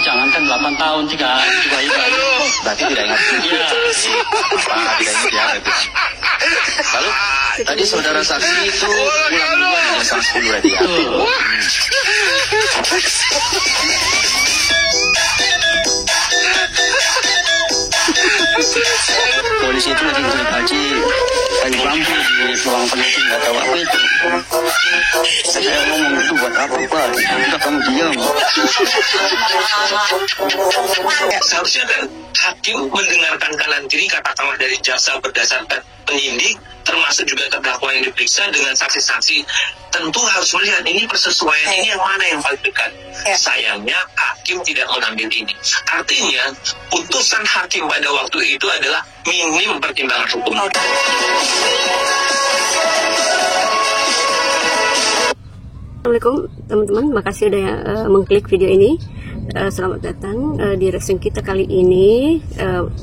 jangankan 8 tahun, 3 hari juga itu. Berarti tidak ingat. Iya. Tidak ingat ya. Lalu tadi saudara saksi itu pulang duluan jam 10 tadi ya. Polisi itu lagi ngeliat Haji kayu bambu di ruang penyidik, nggak tahu apa itu. Saya ngomong itu buat apa Pak? Udah kamu diam. Seharusnya kan hakim mendengarkan kanan kiri katakanlah dari jaksa berdasarkan penyidik termasuk juga terdakwa yang diperiksa dengan saksi-saksi. Tentu harus melihat ini persesuaian ini yang mana yang paling dekat. Sayangnya hakim tidak mengambil ini. Artinya putusan hakim pada waktu itu adalah minim pertimbangan hukum. Assalamualaikum teman-teman, makasih udah mengklik video ini. Selamat datang di reaction kita kali ini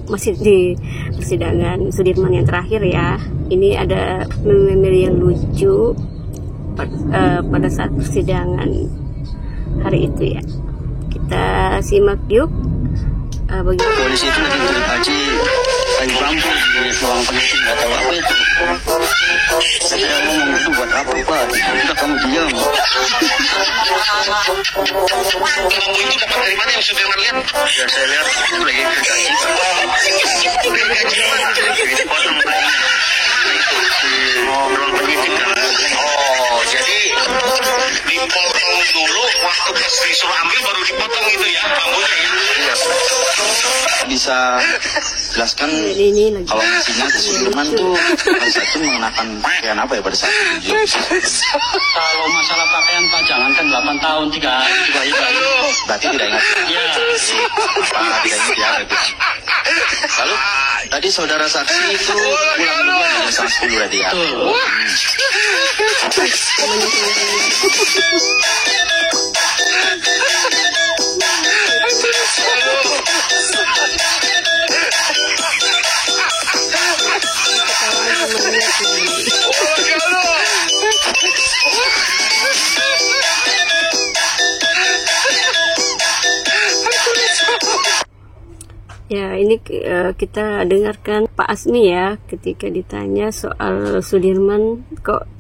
masih di persidangan Sudirman yang terakhir ya. Ini ada memori yang lucu pada saat persidangan hari itu ya. Kita simak yuk. Polisi itu lagi ngeliat Haji kayu bambu di ruang penyidik, nggak tahu apa itu. Saya ngomong itu buat apa Pak? Udah kamu diam. Bambu itu dapat dari mana yang Sudirman lihat? Ya saya lihat itu lagi gergaji. Dipotong kayaknya. Di ruang penyidik kan. Oh, jadi dipotong dulu waktu pas disuruh ambil baru dipotong itu ya bambunya ya. Iya. Bisa jelaskan ini lagi. kalau misinya ke Sudirman tuh pada saat itu mengenakan pakaian apa ya pada saat itu? Kalau masalah pakaian Pak, jangankan 8 tahun, 3 hari juga itu. Berarti tidak ingat. Iya. Tidak ingat ya. Lalu tadi saudara saksi itu pulang duluan jam 10 tadi ya. Ya, ini kita dengarkan Pak Asmi ya ketika ditanya soal Sudirman, kok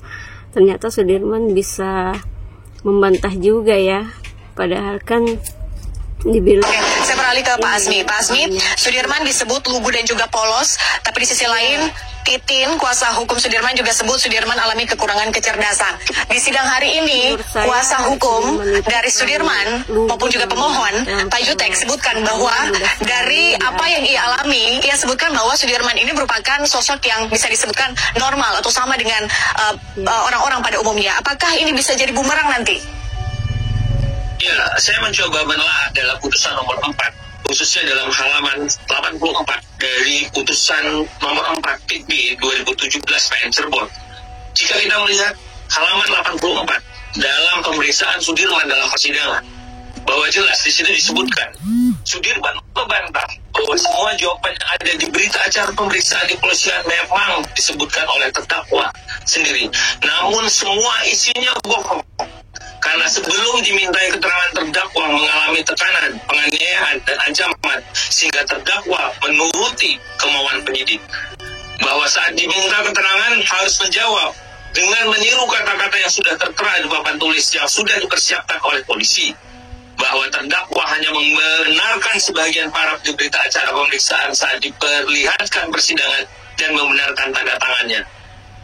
ternyata Sudirman bisa membantah juga ya, padahal kan dibilang. Saya beralih ke Pak Asmi. Pak Asmi, Sudirman disebut lugu dan juga polos, tapi di sisi lain Titin, kuasa hukum Sudirman, juga sebut Sudirman alami kekurangan kecerdasan. Di sidang hari ini, kuasa hukum dari Sudirman maupun juga pemohon, Pak Jutek, sebutkan bahwa dari apa yang ia alami, ia sebutkan bahwa Sudirman ini merupakan sosok yang bisa disebutkan normal atau sama dengan orang-orang pada umumnya. Apakah ini bisa jadi bumerang nanti? Ya, saya mencoba menelaah dalam putusan nomor 4, khususnya dalam halaman 84 dari putusan nomor 4 PB 2017 PN Cirebon. Jika kita melihat halaman 84 dalam pemeriksaan Sudirman dalam persidangan, bahwa jelas di sini disebutkan Sudirman membantah bahwa semua jawaban yang ada di berita acara pemeriksaan di kepolisian memang disebutkan oleh terdakwa sendiri, namun semua isinya bohong. Karena sebelum dimintai keterangan terdakwa mengalami tekanan, penganiayaan, dan ancaman, sehingga terdakwa menuruti kemauan penyidik. Bahwa saat diminta keterangan harus menjawab dengan meniru kata-kata yang sudah tertera di papan tulis yang sudah dipersiapkan oleh polisi. Bahwa terdakwa hanya membenarkan sebagian paraf di berita acara pemeriksaan saat diperlihatkan persidangan dan membenarkan tanda tangannya.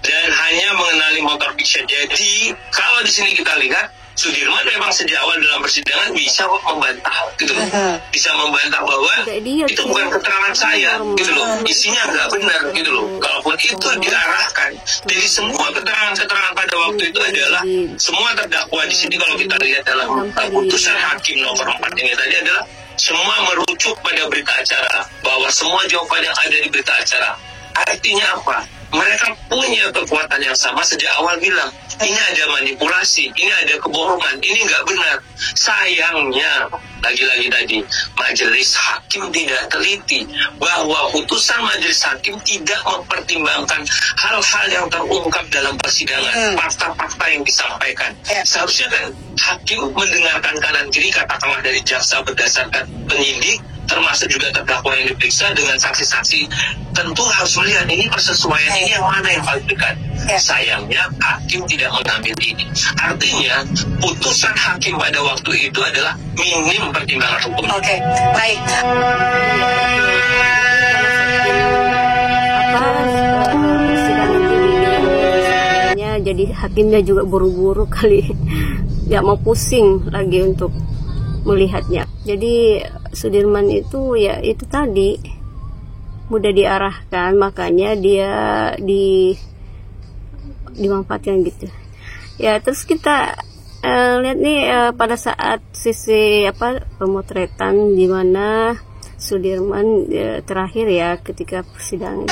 Dan hanya mengenali motor fiction. Jadi, kalau di sini kita lihat, Sudirman memang sejak awal dalam persidangan bisa membantah, gitu loh. Bisa membantah bahwa itu bukan keterangan saya, gitu loh. Isinya nggak benar, gitu loh. Kalaupun itu diarahkan, jadi semua keterangan-keterangan pada waktu itu adalah semua terdakwa di sini kalau kita lihat dalam putusan hakim nomor 4 ini tadi adalah semua merujuk pada berita acara, bahwa semua jawaban yang ada di berita acara. Artinya apa? mereka punya kekuatan yang sama sejak awal bilang, ini ada manipulasi, ini ada kebohongan, ini nggak benar. Sayangnya, lagi-lagi tadi, majelis hakim tidak teliti bahwa putusan majelis hakim tidak mempertimbangkan hal-hal yang terungkap dalam persidangan, fakta-fakta yang disampaikan. Seharusnya kan hakim mendengarkan kanan kiri, katakanlah dari jaksa berdasarkan penyidik, termasuk juga terdakwa yang diperiksa dengan saksi-saksi, tentu harus melihat ini persesuaian ini yang mana yang paling dekat. Sayangnya hakim tidak mengambil ini. Artinya putusan hakim pada waktu itu adalah minim pertimbangan hukum. Oke, baik. Jadi hakimnya juga buru-buru kali, nggak mau pusing lagi untuk melihatnya. Jadi Sudirman itu ya itu tadi mudah diarahkan, makanya dia dimanfaatkan gitu. Ya terus kita lihat nih pada saat sisi pemotretan di mana Sudirman terakhir ya ketika persidangan.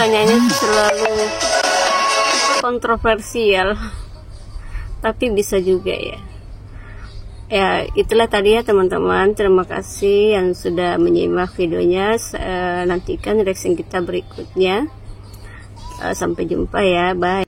Pertanyaannya selalu kontroversial, tapi bisa juga ya. Ya itulah tadi ya teman-teman. Terima kasih yang sudah menyimak videonya. Nantikan reaction kita berikutnya. Sampai jumpa ya, bye.